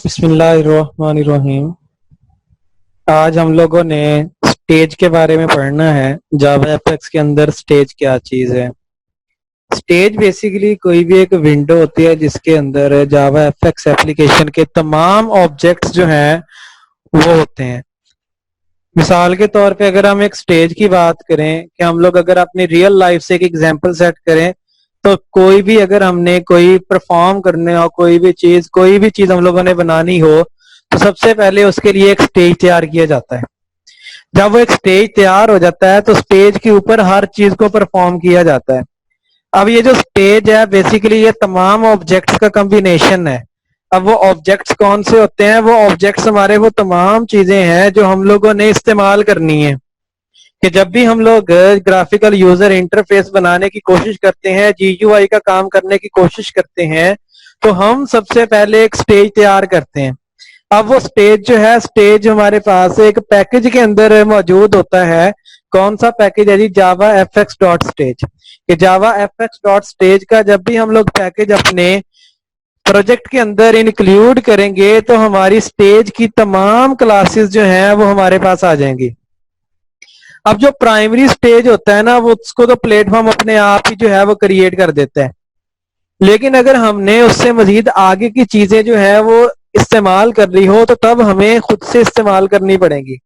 बिस्मिल्लाहिर्रहमानिर्रहीम। आज हम लोगों ने स्टेज के बारे में पढ़ना है। जावा एफएक्स के अंदर स्टेज क्या चीज है। स्टेज बेसिकली कोई भी एक विंडो होती है जिसके अंदर जावा एफएक्स एप्लीकेशन के तमाम ऑब्जेक्ट्स जो हैं वो होते हैं। मिसाल के तौर पे अगर हम एक स्टेज की बात करें कि हम लोग अगर अपनी रियल लाइफ से एक एग्जांपल सेट करें तो कोई भी अगर हमने कोई परफॉर्म करने हो कोई भी चीज हम लोगों ने बनानी हो तो सबसे पहले उसके लिए एक स्टेज तैयार किया जाता है। जब वो एक स्टेज तैयार हो जाता है तो स्टेज के ऊपर हर चीज को परफॉर्म किया जाता है। अब ये जो स्टेज है बेसिकली ये तमाम ऑब्जेक्ट्स का कॉम्बिनेशन है। अब वो ऑब्जेक्ट्स कौन से होते हैं? वो ऑब्जेक्ट्स हमारे वो तमाम चीजें हैं जो हम लोगों ने इस्तेमाल करनी है कि जब भी हम लोग ग्राफिकल यूजर इंटरफेस बनाने की कोशिश करते हैं, जीयूआई का काम करने की कोशिश करते हैं, तो हम सबसे पहले एक स्टेज तैयार करते हैं। अब वो स्टेज जो है, स्टेज हमारे पास एक पैकेज के अंदर मौजूद होता है। कौन सा पैकेज है जी? जावा एफएक्स डॉट स्टेज। कि जावा एफएक्स डॉट स्टेज का जब भी हम लोग पैकेज अपने प्रोजेक्ट के अंदर इंक्लूड करेंगे तो हमारी स्टेज की तमाम क्लासेस जो हैं वो हमारे पास आ जाएंगी। अब जो प्राइमरी स्टेज होता है ना, वो उसको तो प्लेटफॉर्म अपने आप ही जो है वो क्रिएट कर देता है। लेकिन अगर हमने उससे मजीद आगे की चीजें जो है वो इस्तेमाल कर रही हो तो तब हमें खुद से इस्तेमाल करनी पड़ेगी।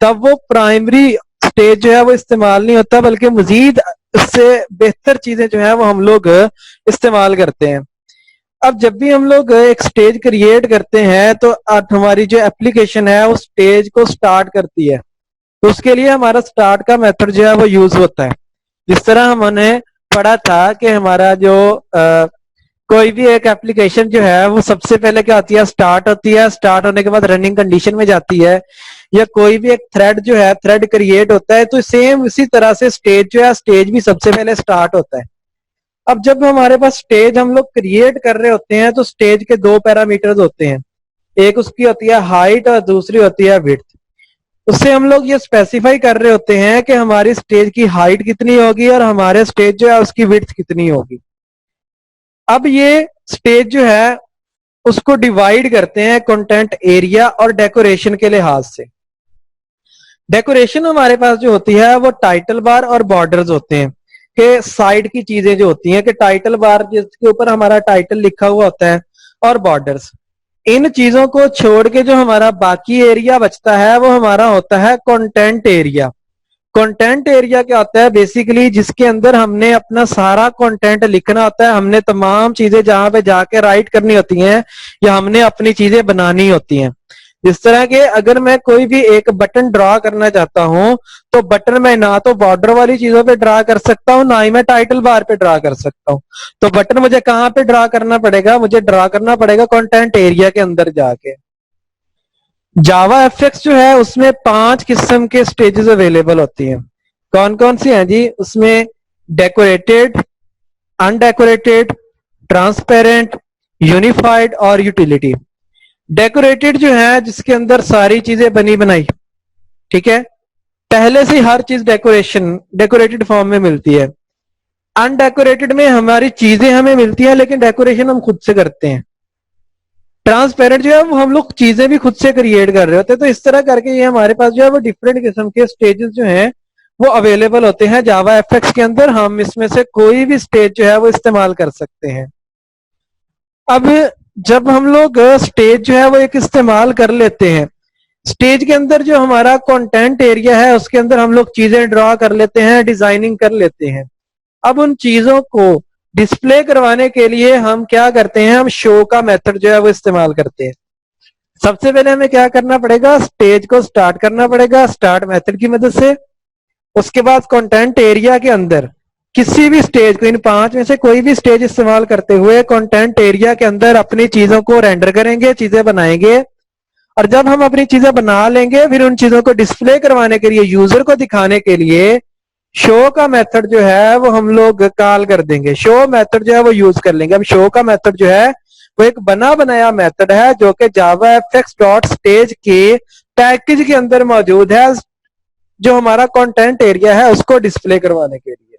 तब वो प्राइमरी स्टेज जो है वो इस्तेमाल नहीं होता, बल्कि मजीद उससे बेहतर चीजें जो है वो हम लोग इस्तेमाल करते हैं। अब जब भी हम लोग एक स्टेज क्रिएट करते हैं तो हमारी जो एप्लीकेशन है वो स्टेज को स्टार्ट करती है। तो उसके लिए हमारा स्टार्ट का मेथड जो है वो यूज होता है। जिस तरह हमने पढ़ा था कि हमारा जो कोई भी एक एप्लीकेशन जो है वो सबसे पहले क्या होती है? स्टार्ट होती है। स्टार्ट होने के बाद रनिंग कंडीशन में जाती है। या कोई भी एक थ्रेड जो है थ्रेड क्रिएट होता है, तो सेम इसी तरह से स्टेज जो है, स्टेज भी सबसे पहले स्टार्ट होता है। अब जब हमारे पास स्टेज हम लोग क्रिएट कर रहे होते हैं तो स्टेज के दो पैरामीटर्स होते हैं। एक उसकी होती है हाइट और दूसरी होती है विड्थ। उससे हम लोग ये स्पेसिफाई कर रहे होते हैं कि हमारी स्टेज की हाइट कितनी होगी और हमारे स्टेज जो है उसकी विड्थ कितनी होगी। अब ये स्टेज जो है उसको डिवाइड करते हैं कंटेंट एरिया और डेकोरेशन के लिहाज से। डेकोरेशन हमारे पास जो होती है वो टाइटल बार और बॉर्डर्स होते हैं। कि साइड की चीजें जो होती हैं कि टाइटल बार जिसके ऊपर हमारा टाइटल लिखा हुआ होता है और बॉर्डर्स, इन चीजों को छोड़ के जो हमारा बाकी एरिया बचता है वो हमारा होता है कंटेंट एरिया। कंटेंट एरिया क्या होता है? बेसिकली जिसके अंदर हमने अपना सारा कंटेंट लिखना होता है। हमने तमाम चीजें जहां पे जाके राइट करनी होती हैं या हमने अपनी चीजें बनानी होती हैं। जिस तरह के अगर मैं कोई भी एक बटन ड्रा करना चाहता हूं तो बटन मैं ना तो बॉर्डर वाली चीजों पे ड्रा कर सकता हूं, ना ही मैं टाइटल बार पे ड्रा कर सकता हूं। तो बटन मुझे कहां पे ड्रा करना पड़ेगा? मुझे ड्रा करना पड़ेगा कंटेंट एरिया के अंदर जाके। जावा एफएक्स जो है उसमें 5 किस्म के स्टेजेस अवेलेबल होती हैं। कौन कौन सी हैं जी? उसमें डेकोरेटेड, अनडेकोरेटेड, ट्रांसपेरेंट, यूनिफाइड और यूटिलिटी। डेकोरेटेड जो है जिसके अंदर सारी चीजें बनी बनाई, ठीक है, पहले से हर चीज डेकोरेटेड फॉर्म में मिलती है। अनडेकोरेटेड में हमारी चीजें हमें मिलती हैं लेकिन डेकोरेशन हम खुद से करते हैं। ट्रांसपेरेंट जो है वो हम लोग चीजें भी खुद से क्रिएट कर रहे होते हैं। तो इस तरह करके ये हमारे पास जो है वो डिफरेंट किस्म के स्टेजेस जो हैं वो अवेलेबल होते हैं जावा एफएक्स के अंदर। हम इसमें से कोई भी स्टेज जो है वो इस्तेमाल कर सकते हैं। अब जब हम लोग स्टेज जो है वो एक इस्तेमाल कर लेते हैं, स्टेज के अंदर जो हमारा कंटेंट एरिया है उसके अंदर हम लोग चीजें ड्रॉ कर लेते हैं, डिजाइनिंग कर लेते हैं। अब उन चीजों को डिस्प्ले करवाने के लिए हम क्या करते हैं? हम शो का मेथड जो है वो इस्तेमाल करते हैं। सबसे पहले हमें क्या करना पड़ेगा? स्टेज को स्टार्ट करना पड़ेगा स्टार्ट मेथड की मदद से। उसके बाद कंटेंट एरिया के अंदर किसी भी स्टेज को, इन 5 में से कोई भी स्टेज इस्तेमाल करते हुए कंटेंट एरिया के अंदर अपनी चीजों को रेंडर करेंगे, चीजें बनाएंगे। और जब हम अपनी चीजें बना लेंगे फिर उन चीजों को डिस्प्ले करवाने के लिए, यूजर को दिखाने के लिए शो का मेथड जो है वो हम लोग कॉल कर देंगे। शो मेथड जो है वो यूज कर लेंगे। अब शो का मेथड जो है वो एक बना बनाया मेथड है जो कि जावा एफएक्स डॉट स्टेज के पैकेज के अंदर मौजूद है, जो हमारा कंटेंट एरिया है उसको डिस्प्ले करवाने के लिए।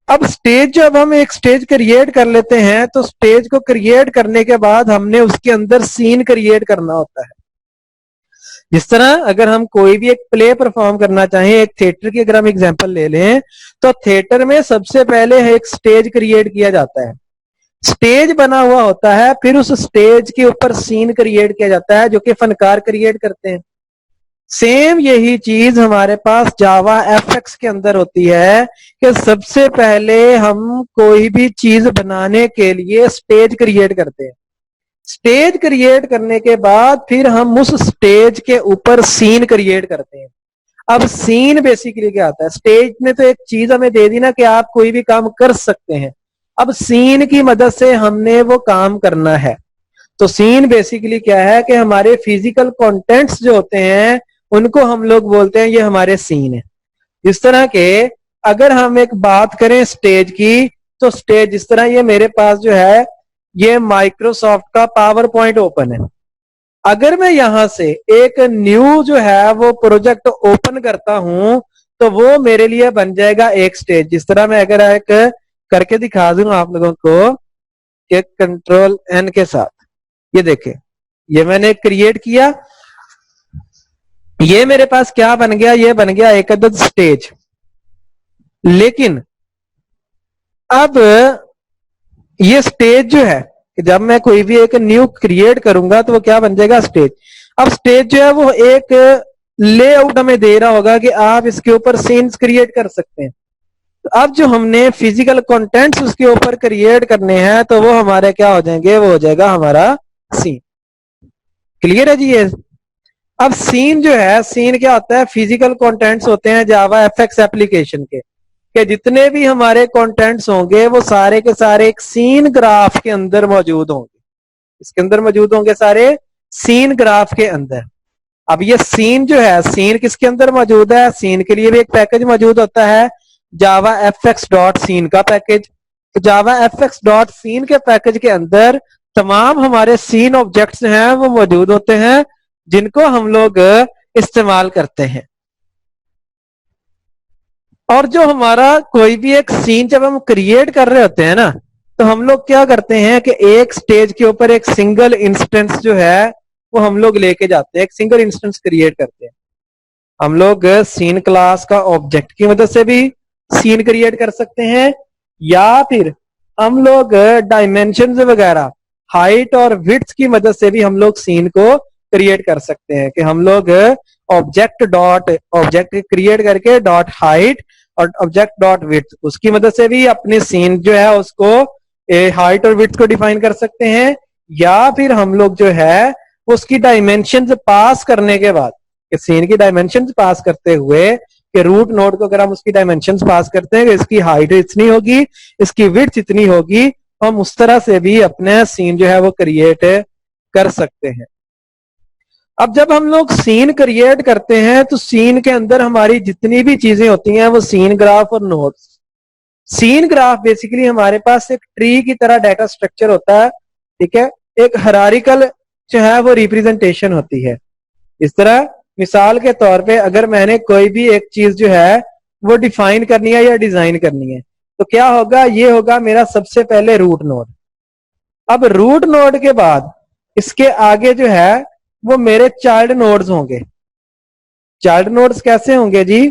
अब स्टेज जब हम एक स्टेज क्रिएट कर लेते हैं तो स्टेज को क्रिएट करने के बाद हमने उसके अंदर सीन क्रिएट करना होता है। जिस तरह अगर हम कोई भी एक प्ले परफॉर्म करना चाहें, एक थिएटर की अगर हम एग्जांपल ले लें, तो थिएटर में सबसे पहले एक स्टेज क्रिएट किया जाता है, स्टेज बना हुआ होता है, फिर उस स्टेज के ऊपर सीन क्रिएट किया जाता है जो कि फनकार क्रिएट करते हैं। सेम यही चीज हमारे पास जावा एफएक्स के अंदर होती है कि सबसे पहले हम कोई भी चीज बनाने के लिए स्टेज क्रिएट करते हैं, स्टेज क्रिएट करने के बाद फिर हम उस स्टेज के ऊपर सीन क्रिएट करते हैं। अब सीन बेसिकली क्या आता है, स्टेज ने तो एक चीज हमें दे दी ना कि आप कोई भी काम कर सकते हैं, अब सीन की मदद से हमने वो काम करना है। तो सीन बेसिकली क्या है कि हमारे फिजिकल कंटेंट्स जो होते हैं उनको हम लोग बोलते हैं ये हमारे सीन है। इस तरह के अगर हम एक बात करें स्टेज की, तो स्टेज इस तरह, ये मेरे पास जो है ये माइक्रोसॉफ्ट का पावर पॉइंट ओपन है। अगर मैं यहां से एक न्यू जो है वो प्रोजेक्ट ओपन करता हूं तो वो मेरे लिए बन जाएगा एक स्टेज। जिस तरह मैं अगर एक करके दिखा दूं आप लोगों को कि कंट्रोल एन के साथ, ये देखें, ये मैंने क्रिएट किया, ये मेरे पास क्या बन गया, ये बन गया एक अदद स्टेज। लेकिन अब ये स्टेज जो है कि जब मैं कोई भी एक न्यू क्रिएट करूंगा तो वो क्या बन जाएगा, स्टेज। अब स्टेज जो है वो एक लेआउट हमें दे रहा होगा कि आप इसके ऊपर सीन्स क्रिएट कर सकते हैं। तो अब जो हमने फिजिकल कंटेंट्स उसके ऊपर क्रिएट करने हैं तो वो हमारे क्या हो जाएंगे, वो हो जाएगा हमारा सीन। क्लियर है जी ये। अब सीन जो है, सीन क्या होता है, फिजिकल कंटेंट्स होते हैं जावा एफएक्स एप्लीकेशन के, कि जितने भी हमारे कंटेंट्स होंगे वो सारे के सारे एक सीन ग्राफ के अंदर मौजूद होंगे, इसके अंदर मौजूद होंगे सारे सीन ग्राफ के अंदर। अब ये सीन जो है, सीन किसके अंदर मौजूद है, सीन के लिए भी एक पैकेज मौजूद होता है जावा एफएक्स डॉट सीन का पैकेज। तो जावा एफएक्स डॉट सीन के पैकेज के अंदर तमाम हमारे सीन ऑब्जेक्ट्स हैं वो मौजूद होते हैं जिनको हम लोग इस्तेमाल करते हैं। और जो हमारा कोई भी एक सीन जब हम क्रिएट कर रहे होते हैं ना, तो हम लोग क्या करते हैं कि एक स्टेज के ऊपर एक सिंगल इंस्टेंस जो है वो हम लोग लेके जाते हैं, एक सिंगल इंस्टेंस क्रिएट करते हैं। हम लोग सीन क्लास का ऑब्जेक्ट की मदद से भी सीन क्रिएट कर सकते हैं, या फिर हम लोग डायमेंशन वगैरह, हाइट और विड्थ की मदद से भी हम लोग सीन को क्रिएट कर सकते हैं। कि हम लोग ऑब्जेक्ट क्रिएट करके डॉट हाइट और ऑब्जेक्ट डॉट विड्थ, उसकी मदद से भी अपने सीन जो है उसको हाइट और विड्थ को डिफाइन कर सकते हैं। या फिर हम लोग जो है उसकी डायमेंशन पास करने के बाद, सीन की डायमेंशन पास करते हुए कि रूट नोड को अगर हम उसकी डायमेंशन पास करते हैं कि इसकी हाइट इतनी होगी, इसकी विड्थ इतनी होगी, हम उस तरह से भी अपने सीन जो है वो क्रिएट कर सकते हैं। अब जब हम लोग सीन क्रिएट करते हैं तो सीन के अंदर हमारी जितनी भी चीजें होती हैं वो सीन ग्राफ और नोड्स। सीन ग्राफ बेसिकली हमारे पास एक ट्री की तरह डाटा स्ट्रक्चर होता है, ठीक है, एक हायरार्किकल जो है वो रिप्रेजेंटेशन होती है। इस तरह मिसाल के तौर पे अगर मैंने कोई भी एक चीज जो है वो डिफाइन करनी है या डिजाइन करनी है तो क्या होगा, ये होगा मेरा सबसे पहले रूट नोड। अब रूट नोड के बाद इसके आगे जो है वो मेरे चाइल्ड नोड्स होंगे। चाइल्ड नोड्स कैसे होंगे जी,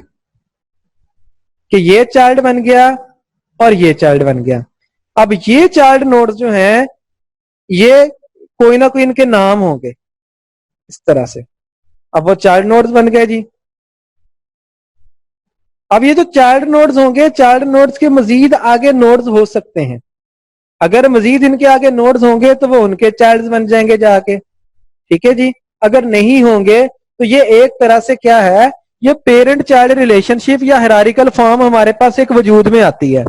कि ये चाइल्ड बन गया और ये चाइल्ड बन गया। अब ये चाइल्ड नोड्स जो हैं ये कोई ना कोई इनके नाम होंगे इस तरह से। अब वो चाइल्ड नोड्स बन गए जी। अब ये जो चाइल्ड नोड्स होंगे, चाइल्ड नोड्स के मजीद आगे नोड्स हो सकते हैं। अगर मजीद इनके आगे नोड्स होंगे तो वो उनके चाइल्ड बन जाएंगे जाके, ठीक है जी। अगर नहीं होंगे तो ये एक तरह से क्या है, ये पेरेंट चाइल्ड रिलेशनशिप या हायरार्किकल फॉर्म हमारे पास एक वजूद में आती है।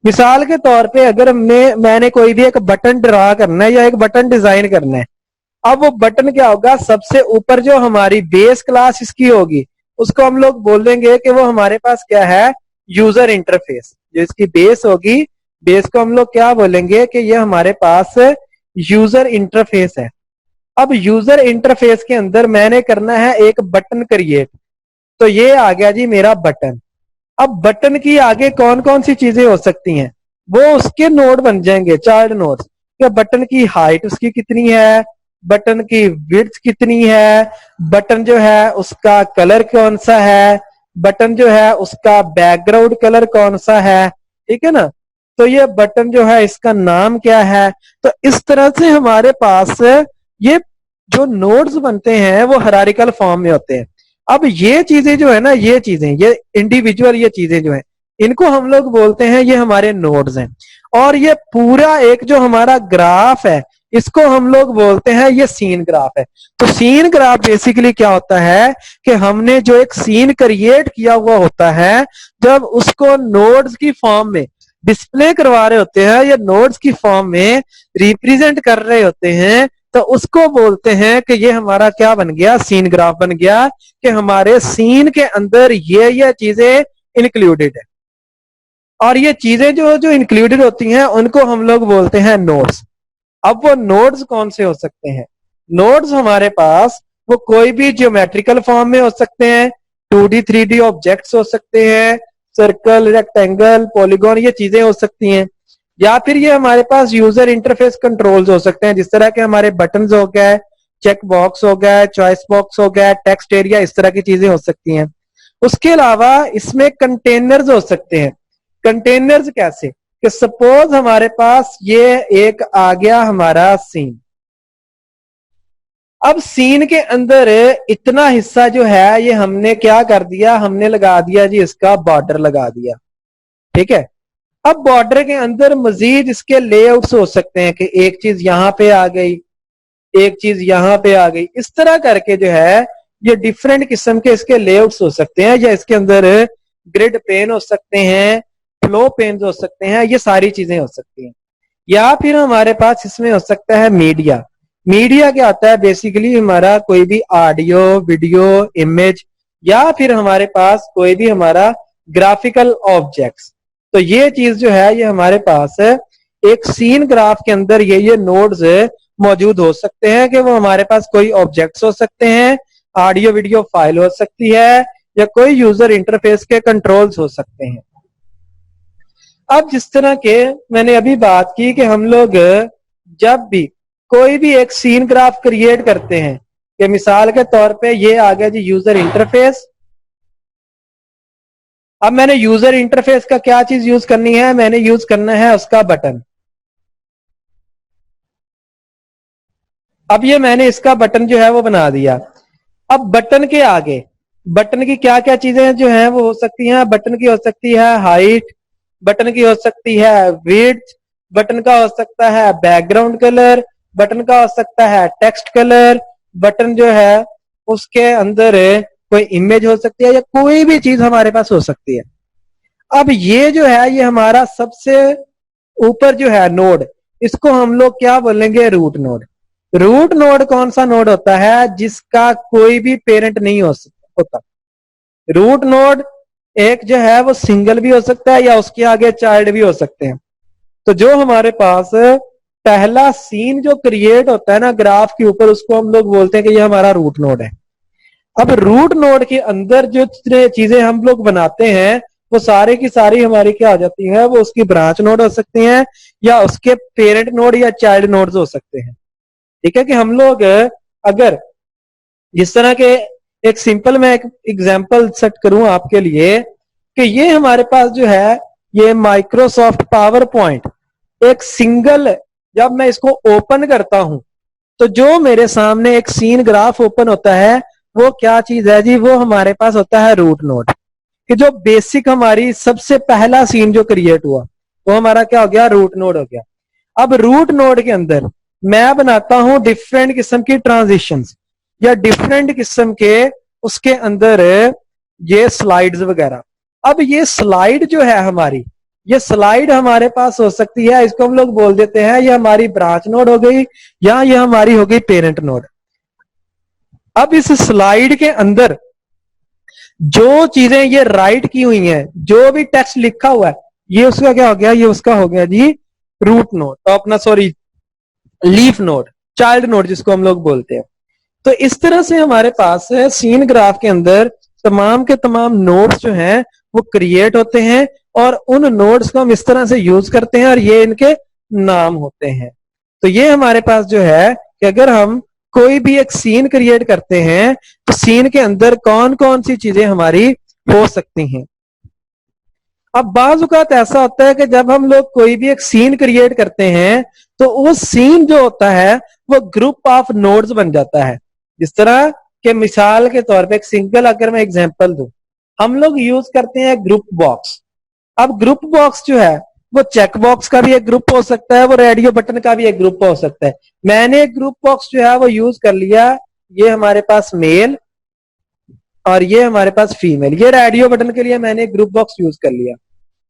मिसाल के तौर पे अगर मैंने कोई भी एक बटन ड्रा करना है या एक बटन डिजाइन करना है, अब वो बटन क्या होगा, सबसे ऊपर जो हमारी बेस क्लास इसकी होगी उसको हम लोग बोल देंगे कि वो हमारे पास क्या है, यूजर इंटरफेस। जो इसकी बेस होगी, बेस को हम लोग क्या बोलेंगे कि ये हमारे पास यूजर इंटरफेस है। अब यूजर इंटरफेस के अंदर मैंने करना है एक बटन क्रिएट, तो ये आ गया जी मेरा बटन। अब बटन की आगे कौन कौन सी चीजें हो सकती हैं, वो उसके नोड बन जाएंगे, चाइल्ड नोड्स। या बटन की हाइट उसकी कितनी है, बटन की विड्थ कितनी है, बटन जो है उसका कलर कौन सा है, बटन जो है उसका बैकग्राउंड कलर कौन सा है, ठीक है ना। तो ये बटन जो है इसका नाम क्या है। तो इस तरह से हमारे पास ये जो नोड्स बनते हैं वो हायरार्किकल फॉर्म में होते हैं। अब ये चीजें जो है ना, ये चीजें, ये इंडिविजुअल ये चीजें जो है, इनको हम लोग बोलते हैं ये हमारे नोड्स हैं। और ये पूरा एक जो हमारा ग्राफ है, इसको हम लोग बोलते हैं ये सीन ग्राफ है। तो सीन ग्राफ बेसिकली क्या होता है कि हमने जो एक सीन क्रिएट किया हुआ होता है, जब उसको नोड्स की फॉर्म में डिस्प्ले करवा रहे होते हैं या नोड्स की फॉर्म में रिप्रेजेंट कर रहे होते हैं, तो उसको बोलते हैं कि ये हमारा क्या बन गया, सीन ग्राफ बन गया, कि हमारे सीन के अंदर ये चीजें इंक्लूडेड है। और ये चीजें जो जो इंक्लूडेड होती हैं उनको हम लोग बोलते हैं नोड्स। अब वो नोड्स कौन से हो सकते हैं, नोड्स हमारे पास वो कोई भी ज्योमेट्रिकल फॉर्म में हो सकते हैं, 2D 3D ऑब्जेक्ट्स हो सकते हैं, सर्कल, रेक्टेंगल, पॉलीगॉन, ये चीजें हो सकती हैं। या फिर ये हमारे पास यूजर इंटरफेस कंट्रोल्स हो सकते हैं, जिस तरह के हमारे बटन्स हो गए, चेक बॉक्स हो गया, चॉइस बॉक्स हो गया, टेक्स्ट एरिया, इस तरह की चीजें हो सकती हैं। उसके अलावा इसमें कंटेनर्स हो सकते हैं। कंटेनर्स कैसे, कि सपोज हमारे पास ये एक आ गया हमारा सीन। अब सीन के अंदर इतना हिस्सा जो है ये हमने क्या कर दिया, हमने लगा दिया जी इसका बॉर्डर लगा दिया, ठीक है। अब बॉर्डर के अंदर मजीद इसके लेआउट्स हो सकते हैं कि एक चीज यहां पे आ गई, एक चीज यहां पे आ गई, इस तरह करके जो है ये डिफरेंट किस्म के इसके लेआउट्स हो सकते हैं। या इसके अंदर ग्रिड पेन हो सकते हैं, फ्लो पेन हो सकते हैं, ये सारी चीजें हो सकती हैं। या फिर हमारे पास इसमें हो सकता है मीडिया। मीडिया क्या होता है, बेसिकली हमारा कोई भी ऑडियो, वीडियो, इमेज, या फिर हमारे पास कोई भी हमारा ग्राफिकल ऑब्जेक्ट्स। तो ये चीज जो है ये हमारे पास एक सीन ग्राफ के अंदर ये नोड्स मौजूद हो सकते हैं, कि वो हमारे पास कोई ऑब्जेक्ट्स हो सकते हैं, ऑडियो वीडियो फाइल हो सकती है, या कोई यूजर इंटरफेस के कंट्रोल्स हो सकते हैं। अब जिस तरह के मैंने अभी बात की कि हम लोग जब भी कोई भी एक सीन ग्राफ क्रिएट करते हैं, कि मिसाल के तौर पे ये आ गया जी यूजर इंटरफेस। अब मैंने यूजर इंटरफेस का क्या चीज यूज करनी है, मैंने यूज करना है उसका बटन। अब ये मैंने इसका बटन जो है वो बना दिया। अब बटन के आगे बटन की क्या क्या चीजें जो है वो हो सकती हैं, बटन की हो सकती है हाइट, बटन की हो सकती है विड्थ, बटन का हो सकता है बैकग्राउंड कलर, बटन का हो सकता है टेक्स्ट कलर, बटन जो है उसके अंदर कोई इमेज हो सकती है, या कोई भी चीज हमारे पास हो सकती है। अब ये जो है ये हमारा सबसे ऊपर जो है नोड, इसको हम लोग क्या बोलेंगे, रूट नोड। रूट नोड कौन सा नोड होता है, जिसका कोई भी पेरेंट नहीं होता। रूट नोड एक जो है वो सिंगल भी हो सकता है, या उसके आगे चाइल्ड भी हो सकते हैं। तो जो हमारे पास पहला सीन जो क्रिएट होता है ना ग्राफ के ऊपर, उसको हम लोग बोलते हैं कि ये हमारा रूट नोड है। अब रूट नोड के अंदर जो चीजें हम लोग बनाते हैं वो सारी की सारी हमारी क्या हो जाती है, वो उसकी ब्रांच नोड हो सकती हैं, या उसके पेरेंट नोड या चाइल्ड नोड्स हो सकते हैं। ठीक है, कि हम लोग अगर जिस तरह के एक सिंपल मैं एक एग्जांपल सेट करूं आपके लिए, कि ये हमारे पास जो है ये माइक्रोसॉफ्ट पावर पॉइंट एक सिंगल, जब मैं इसको ओपन करता हूं तो जो मेरे सामने एक सीन ग्राफ ओपन होता है, वो क्या चीज है जी, वो हमारे पास होता है रूट नोड। कि जो बेसिक हमारी सबसे पहला सीन जो क्रिएट हुआ वो हमारा क्या हो गया, रूट नोड हो गया। अब रूट नोड के अंदर मैं बनाता हूं डिफरेंट किस्म की ट्रांजिशंस, या डिफरेंट किस्म के उसके अंदर ये स्लाइड्स वगैरह। अब ये स्लाइड जो है हमारी, ये स्लाइड हमारे पास हो सकती है, इसको हम लोग बोल देते हैं ये हमारी ब्रांच नोड हो गई, या ये हमारी हो गई पेरेंट नोड। अब इस स्लाइड के अंदर जो चीजें ये राइट की हुई हैं, जो भी टेक्स्ट लिखा हुआ है, ये उसका क्या हो गया, ये उसका हो गया जी रूट नोड, तो अपना sorry leaf node, child node जिसको हम लोग बोलते हैं। तो इस तरह से हमारे पास सीन ग्राफ के अंदर तमाम के तमाम नोड्स जो हैं वो क्रिएट होते हैं और उन नोड्स को हम इस तरह से यूज करते हैं और ये इनके नाम होते हैं। तो ये हमारे पास जो है कि अगर हम कोई भी एक सीन क्रिएट करते हैं तो सीन के अंदर कौन कौन सी चीजें हमारी हो सकती हैं। अब बाज़ औक़ात ऐसा होता है कि जब हम लोग कोई भी एक सीन क्रिएट करते हैं तो वो सीन जो होता है वो ग्रुप ऑफ नोड्स बन जाता है। जिस तरह के मिसाल के तौर पे एक सिंगल अगर मैं एग्जांपल दूं, हम लोग यूज करते हैं ग्रुप बॉक्स। अब ग्रुप बॉक्स जो है वो चेक बॉक्स का भी एक ग्रुप हो सकता है, वो रेडियो बटन का भी एक ग्रुप हो सकता है। मैंने एक ग्रुप बॉक्स जो है वो यूज कर लिया, ये हमारे पास मेल और ये हमारे पास फीमेल, ये रेडियो बटन के लिए मैंने ग्रुप बॉक्स यूज कर लिया।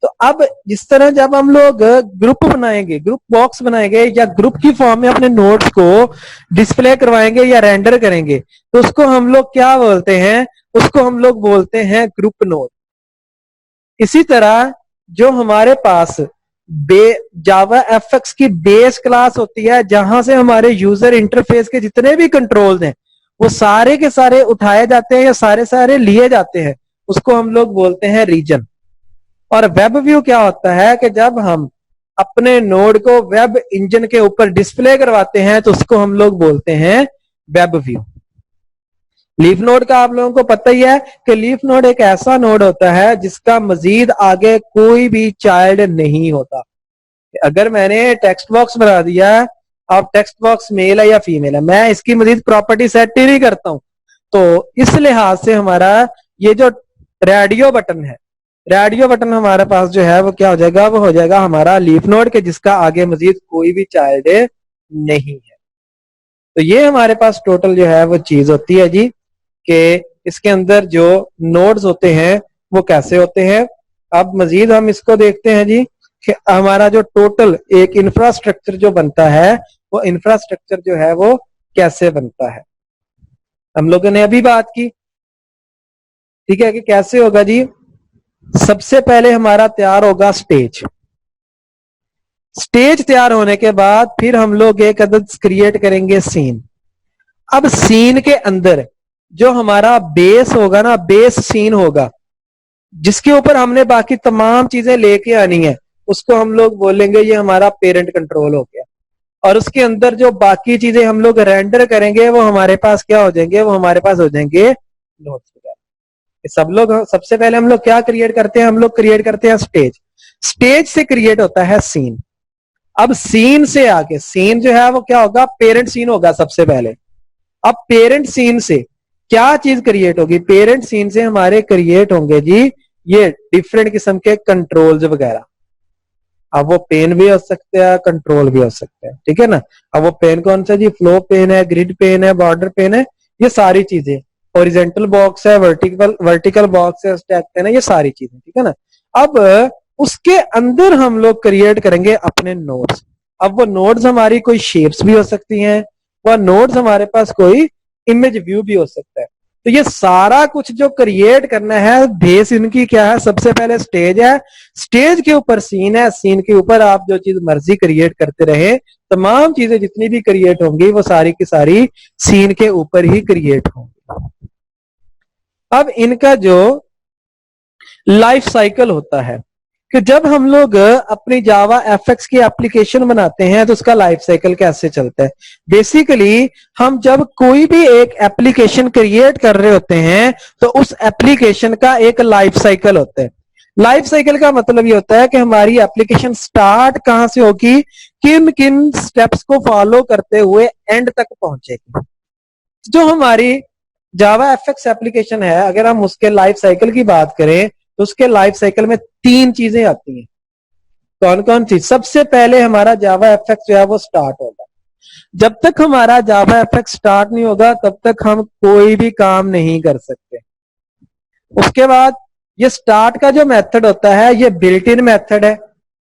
तो अब जिस तरह जब हम लोग ग्रुप बनाएंगे, ग्रुप बॉक्स बनाएंगे या ग्रुप की फॉर्म में अपने नोट्स को डिस्प्ले करवाएंगे या रेंडर करेंगे तो उसको हम लोग क्या बोलते हैं, उसको हम लोग बोलते हैं ग्रुप नोट। इसी तरह जो हमारे पास जावा एफएक्स की बेस क्लास होती है जहां से हमारे यूजर इंटरफेस के जितने भी कंट्रोल्स हैं वो सारे के सारे उठाए जाते हैं या सारे सारे लिए जाते हैं, उसको हम लोग बोलते हैं रीजन। और वेब व्यू क्या होता है कि जब हम अपने नोड को वेब इंजन के ऊपर डिस्प्ले करवाते हैं तो उसको हम लोग बोलते हैं वेब व्यू। लीफ नोड का आप लोगों को पता ही है कि लीफ नोड एक ऐसा नोड होता है जिसका मजीद आगे कोई भी चाइल्ड नहीं होता। अगर मैंने टेक्स्ट बॉक्स बना दिया, अब टेक्स्ट बॉक्स मेल है या फीमेल है, मैं इसकी मजीद प्रॉपर्टी सेट ही नहीं करता हूं, तो इस लिहाज से हमारा ये जो रेडियो बटन है, रेडियो बटन हमारे पास जो है वो क्या हो जाएगा, वो हो जाएगा हमारा लीफ नोड के जिसका आगे मजीद कोई भी चाइल्ड नहीं है। तो ये हमारे पास टोटल जो है वो चीज होती है जी कि इसके अंदर जो नोड्स होते हैं वो कैसे होते हैं। अब मजीद हम इसको देखते हैं जी कि हमारा जो टोटल एक इंफ्रास्ट्रक्चर जो बनता है वो इंफ्रास्ट्रक्चर जो है वो कैसे बनता है। हम लोगों ने अभी बात की, ठीक है, कि कैसे होगा जी। सबसे पहले हमारा तैयार होगा स्टेज। स्टेज तैयार होने के बाद फिर हम लोग एक अदद क्रिएट करेंगे सीन। अब सीन के अंदर जो हमारा बेस होगा ना, बेस सीन होगा जिसके ऊपर हमने बाकी तमाम चीजें लेके आनी है, उसको हम लोग बोलेंगे ये हमारा पेरेंट कंट्रोल हो गया। और उसके अंदर जो बाकी चीजें हम लोग रेंडर करेंगे वो हमारे पास क्या हो जाएंगे, वो हमारे पास हो जाएंगे नोट्स वगैरह। सब लोग सबसे पहले हम लोग क्या क्रिएट करते हैं, हम लोग क्रिएट करते हैं स्टेज। स्टेज से क्रिएट होता है सीन। अब सीन से आगे सीन जो है वो क्या होगा, पेरेंट सीन होगा सबसे पहले। अब पेरेंट सीन से क्या चीज क्रिएट होगी, पेरेंट सीन से हमारे क्रिएट होंगे जी ये डिफरेंट किस्म के कंट्रोल्स वगैरह। अब वो पेन भी हो सकते हैं, कंट्रोल भी हो सकते हैं, ठीक है ना। अब वो पेन कौन सा जी, फ्लो पेन है, ग्रिड पेन है, बॉर्डर पेन है, ये सारी चीजें। हॉरिजॉन्टल बॉक्स है, वर्टिकल बॉक्स है, स्टैक पेन है, ये सारी चीजें, ठीक है ना। अब उसके अंदर हम लोग क्रिएट करेंगे अपने नोड्स। अब वो नोड्स हमारी कोई शेप्स भी हो सकती हैं, वह नोड्स हमारे पास कोई इमेज व्यू भी हो सकता है। तो ये सारा कुछ जो क्रिएट करना है, बेस इनकी क्या है, सबसे पहले स्टेज है, स्टेज के ऊपर सीन है, सीन के ऊपर आप जो चीज मर्जी क्रिएट करते रहे, तमाम चीजें जितनी भी क्रिएट होंगी वो सारी की सारी सीन के ऊपर ही क्रिएट होंगी। अब इनका जो लाइफ साइकिल होता है कि जब हम लोग अपनी जावा एफएक्स की एप्लीकेशन बनाते हैं तो उसका लाइफ साइकिल कैसे चलता है। बेसिकली हम जब कोई भी एक एप्लीकेशन क्रिएट कर रहे होते हैं तो उस एप्लीकेशन का एक लाइफ साइकिल होता है। लाइफ साइकिल का मतलब ये होता है कि हमारी एप्लीकेशन स्टार्ट कहां से होगी, किन किन स्टेप्स को फॉलो करते हुए एंड तक पहुंचेगी। जो हमारी जावा एफएक्स एप्लीकेशन है, अगर हम उसके लाइफ साइकिल की बात करें तो उसके लाइफ साइकिल में 3 चीजें आती हैं। कौन कौन सी, सबसे पहले हमारा जावा एफएक्स जो है वो स्टार्ट होगा। जब तक हमारा जावा एफएक्स स्टार्ट नहीं होगा तब तक हम कोई भी काम नहीं कर सकते। उसके बाद ये स्टार्ट का जो मेथड होता है ये बिल्ट इन मेथड है,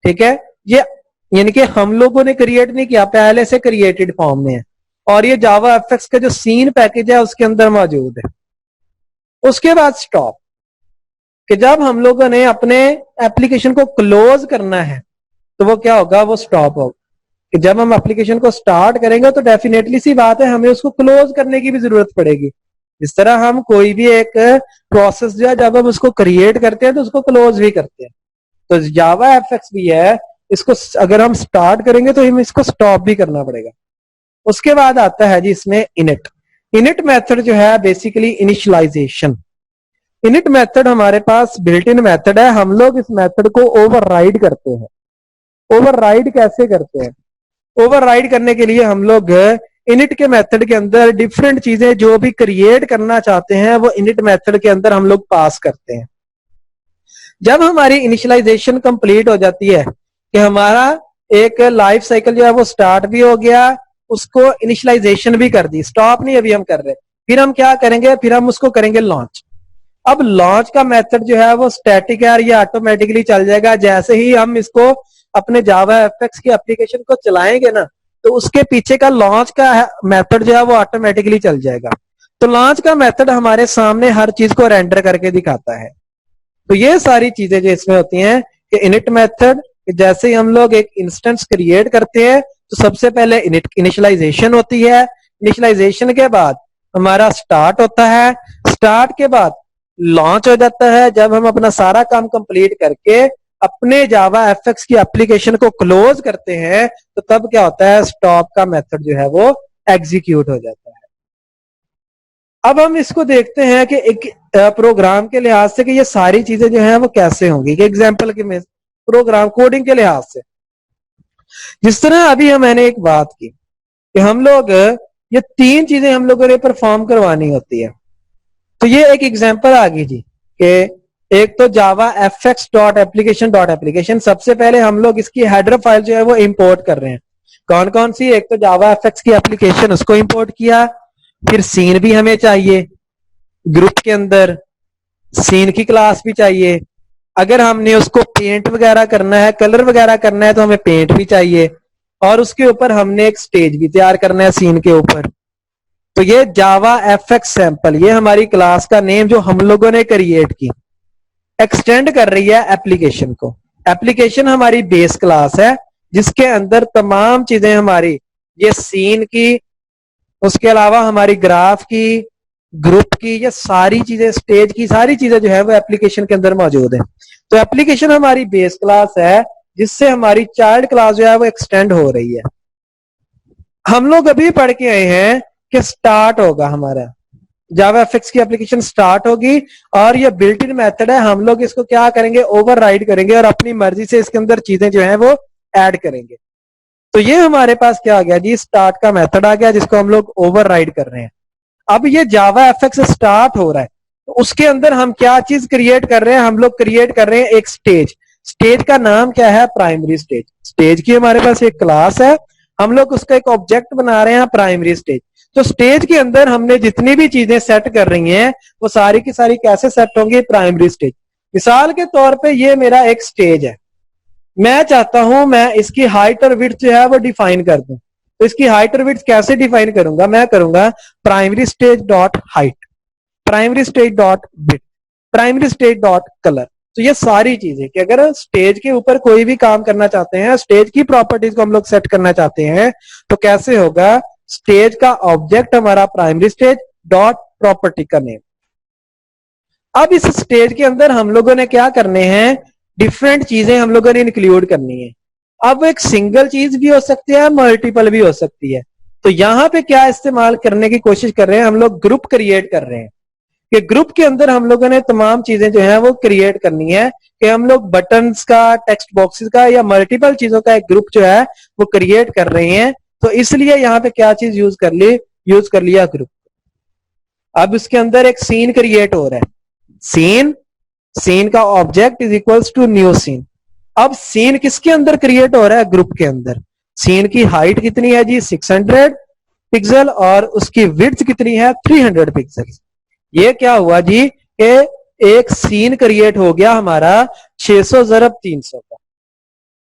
ठीक है। ये यानी कि हम लोगों ने क्रिएट नहीं किया, पहले से क्रिएटेड फॉर्म में है और ये जावा एफएक्स का जो सीन पैकेज है उसके अंदर मौजूद है। उसके बाद स्टॉप, कि जब हम लोगों ने अपने एप्लीकेशन को क्लोज करना है तो वो क्या होगा, वो स्टॉप होगा। कि जब हम एप्लीकेशन को स्टार्ट करेंगे तो डेफिनेटली सी बात है हमें उसको क्लोज करने की भी जरूरत पड़ेगी। जिस तरह हम कोई भी एक प्रोसेस जो है जब हम उसको क्रिएट करते हैं तो उसको क्लोज भी करते हैं, तो जावा एफएक्स भी है, इसको अगर हम स्टार्ट करेंगे तो हम इसको स्टॉप भी करना पड़ेगा। उसके बाद आता है जी इसमें इनिट। इनिट मेथड जो है बेसिकली इनिशियलाइजेशन। इनिट मेथड हमारे पास बिल्ट इन मेथड है, हम लोग इस मेथड को ओवरराइड करते हैं। ओवरराइड कैसे करते हैं? ओवरराइड करने के लिए हम लोग इनिट के मेथड के अंदर डिफरेंट चीजें जो भी क्रिएट करना चाहते हैं वो इनिट मेथड के अंदर हम लोग पास करते हैं। जब हमारी इनिशियलाइजेशन कंप्लीट हो जाती है कि हमारा एक लाइफ साइकिल जो है वो स्टार्ट भी हो गया, उसको इनिशियलाइजेशन भी कर दी, स्टॉप नहीं अभी हम कर रहे, फिर हम क्या करेंगे, फिर हम उसको करेंगे लॉन्च। अब लॉन्च का मेथड जो है वो स्टैटिक है, ये ऑटोमेटिकली चल जाएगा। जैसे ही हम इसको अपने जावा एफएक्स की एप्लीकेशन को चलाएंगे ना, तो उसके पीछे का लॉन्च का मेथड जो है वो ऑटोमेटिकली चल जाएगा। तो लॉन्च का मेथड हमारे सामने हर चीज को रेंडर करके दिखाता है। तो ये सारी चीजें जो इसमें होती हैं कि इनिट मेथड, जैसे ही हम लोग एक इंस्टेंस क्रिएट करते हैं तो सबसे पहले इनिशियलाइजेशन होती है, इनिशियलाइजेशन के बाद हमारा स्टार्ट होता है, स्टार्ट के बाद लॉन्च हो जाता है। जब हम अपना सारा काम कंप्लीट करके अपने जावा एफएक्स की एप्लीकेशन को क्लोज करते हैं तो तब क्या होता है, स्टॉप का मेथड जो है वो एग्जीक्यूट हो जाता है। अब हम इसको देखते हैं कि एक प्रोग्राम के लिहाज से कि ये सारी चीजें जो हैं वो कैसे होंगी। एग्जाम्पल के में प्रोग्राम कोडिंग के लिहाज से जिस तरह अभी मैंने एक बात की कि हम लोग ये तीन चीजें हम लोगों ने परफॉर्म करवानी होती है। तो ये एक एग्जाम्पल आ गई जी कि एक तो Java FX dot application dot application, सबसे पहले हम लोग इसकी हेडर फाइल जो है वो इंपोर्ट कर रहे हैं। कौन कौन सी? एक तो जावा एफएक्स की एप्लीकेशन, उसको इंपोर्ट किया, फिर सीन भी हमें चाहिए, ग्रुप के अंदर सीन की क्लास भी चाहिए, अगर हमने उसको पेंट वगैरह करना है, कलर वगैरह करना है तो हमें पेंट भी चाहिए, और उसके ऊपर हमने एक स्टेज भी तैयार करना है सीन के ऊपर। तो ये जावा एफएक्स सैंपल, ये हमारी क्लास का नेम जो हम लोगों ने क्रिएट की, एक्सटेंड कर रही है एप्लीकेशन को। एप्लीकेशन हमारी बेस क्लास है जिसके अंदर तमाम चीजें हमारी ये सीन की, उसके अलावा हमारी ग्राफ की, ग्रुप की, ये सारी चीजें, स्टेज की सारी चीजें जो है वो एप्लीकेशन के अंदर मौजूद है। तो एप्लीकेशन हमारी बेस क्लास है जिससे हमारी चाइल्ड क्लास जो है वो एक्सटेंड हो रही है। हम लोग अभी पढ़ के आए हैं कि स्टार्ट होगा हमारा जावा एफएक्स की एप्लीकेशन स्टार्ट होगी और ये बिल्ट इन मेथड है, हम लोग इसको क्या करेंगे, ओवरराइड करेंगे और अपनी मर्जी से इसके अंदर चीजें जो है वो ऐड करेंगे। तो ये हमारे पास क्या आ गया जी, स्टार्ट का मेथड आ गया जिसको हम लोग ओवरराइड कर रहे हैं। अब ये जावा एफएक्स स्टार्ट हो रहा है तो उसके अंदर हम क्या चीज क्रिएट कर रहे हैं, हम लोग क्रिएट कर रहे हैं एक स्टेज। स्टेज का नाम क्या है, प्राइमरी स्टेज। स्टेज की हमारे पास एक क्लास है, हम लोग उसका एक ऑब्जेक्ट बना रहे हैं प्राइमरी स्टेज। तो स्टेज के अंदर हमने जितनी भी चीजें सेट कर रही हैं वो सारी की सारी कैसे सेट होंगी, प्राइमरी स्टेज। मिसाल के तौर पे ये मेरा एक स्टेज है, मैं चाहता हूं मैं इसकी हाइट और विड्थ जो है वो डिफाइन कर दूं। तो इसकी हाइट और विड्थ कैसे डिफाइन करूंगा, मैं करूंगा primary stage dot height, primary stage dot width, primary stage dot colour. तो ये सारी चीजें कि अगर स्टेज के ऊपर कोई भी काम करना चाहते हैं, स्टेज की प्रॉपर्टीज को हम लोग सेट करना चाहते हैं तो कैसे होगा, स्टेज का ऑब्जेक्ट हमारा प्राइमरी स्टेज डॉट प्रॉपर्टी का नेम। अब इस स्टेज के अंदर हम लोगों ने क्या करने हैं, डिफरेंट चीजें हम लोगों ने इंक्लूड करनी है। अब एक सिंगल चीज भी हो सकती है, मल्टीपल भी हो सकती है। तो यहां पे क्या इस्तेमाल करने की कोशिश कर रहे हैं, हम लोग ग्रुप क्रिएट कर रहे हैं कि ग्रुप के अंदर हम लोगों ने तमाम चीजें जो है वो क्रिएट करनी है कि हम लोग बटन्स का, टेक्स्ट बॉक्सेस का या मल्टीपल चीजों का एक ग्रुप जो है वो क्रिएट कर रहे हैं। तो इसलिए यहाँ पे क्या चीज यूज कर लिया, ग्रुप। अब इसके अंदर एक सीन क्रिएट हो रहा है, सीन का object is equals to new scene. अब सीन किसके अंदर क्रिएट हो रहा है, ग्रुप के अंदर। सीन की हाइट कितनी है जी, 600 पिक्सल, और उसकी विड्थ कितनी है, 300 पिक्सल। ये क्या हुआ जी कि एक सीन क्रिएट हो गया हमारा 600 × 300 का।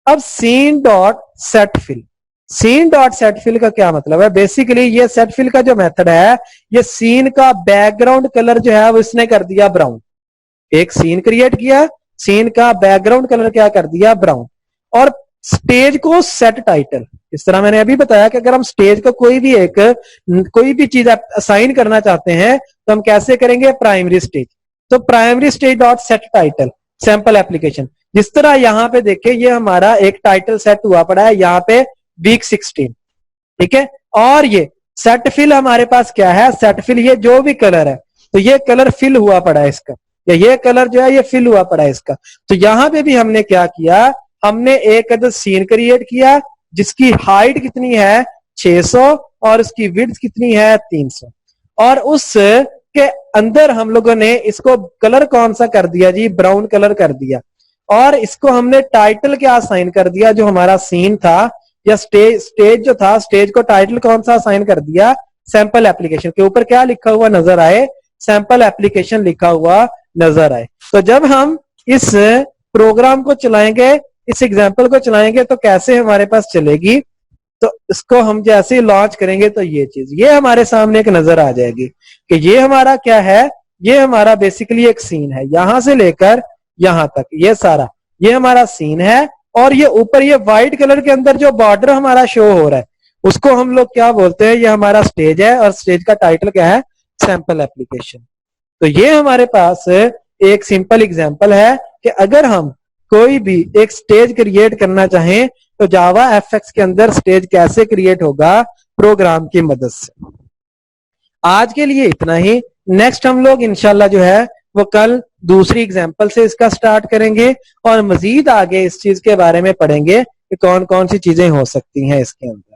अब scene dot set fill, scene dot set fill का क्या मतलब है, बेसिकली ये सेट फिल का जो मेथड है ये सीन का बैकग्राउंड कलर जो है वो इसने कर दिया ब्राउन। एक सीन क्रिएट किया, सीन का बैकग्राउंड कलर क्या कर दिया, ब्राउन। और स्टेज को सेट टाइटल, इस तरह मैंने अभी बताया कि अगर हम स्टेज को कोई भी चीज असाइन करना चाहते हैं तो हम कैसे करेंगे, प्राइमरी स्टेज। तो primary stage dot set title sample application. जिस तरह यहां पे देखिए ये हमारा एक टाइटल सेट हुआ पड़ा है यहां पे वीक 16, ठीक है। और ये सेट फिल हमारे पास क्या है, सेट फिल ये जो भी कलर है तो ये कलर फिल हुआ पड़ा है इसका, या ये कलर जो है ये फिल हुआ पड़ा है इसका। तो यहां पे भी हमने क्या किया, हमने एक अदद सीन क्रिएट किया जिसकी हाइट कितनी है 600 और उसकी विड्थ कितनी है 300, और उस के अंदर हम लोगों ने इसको कलर कौन सा कर दिया जी, ब्राउन कलर कर दिया। और इसको हमने टाइटल क्या असाइन कर दिया, जो हमारा सीन था या स्टेज जो था, स्टेज को टाइटल कौन सा असाइन कर दिया, सैंपल एप्लीकेशन। के ऊपर क्या लिखा हुआ नजर आए, सैंपल एप्लीकेशन लिखा हुआ नजर आए। तो जब हम इस प्रोग्राम को चलाएंगे, इस एग्जाम्पल को चलाएंगे तो कैसे हमारे पास चलेगी, तो इसको हम जैसे ही लॉन्च करेंगे तो ये चीज ये हमारे सामने एक नजर आ जाएगी कि ये हमारा क्या है, ये हमारा बेसिकली एक सीन है, यहां से लेकर यहां तक ये सारा ये हमारा सीन है। और ये ऊपर ये व्हाइट कलर के अंदर जो बॉर्डर हमारा शो हो रहा है उसको हम लोग क्या बोलते हैं, ये हमारा स्टेज है और स्टेज का टाइटल क्या है, सैंपल एप्लीकेशन। तो ये हमारे पास एक सिंपल एग्जांपल है कि अगर हम कोई भी एक स्टेज क्रिएट करना चाहें तो जावा एफएक्स के अंदर स्टेज कैसे क्रिएट होगा, प्रोग्राम की मदद से। आज के लिए इतना ही। नेक्स्ट हम लोग इंशाल्लाह जो है वो कल दूसरी एग्जांपल से इसका स्टार्ट करेंगे और मजीद आगे इस चीज के बारे में पढ़ेंगे कि कौन कौन सी चीजें हो सकती हैं इसके अंदर।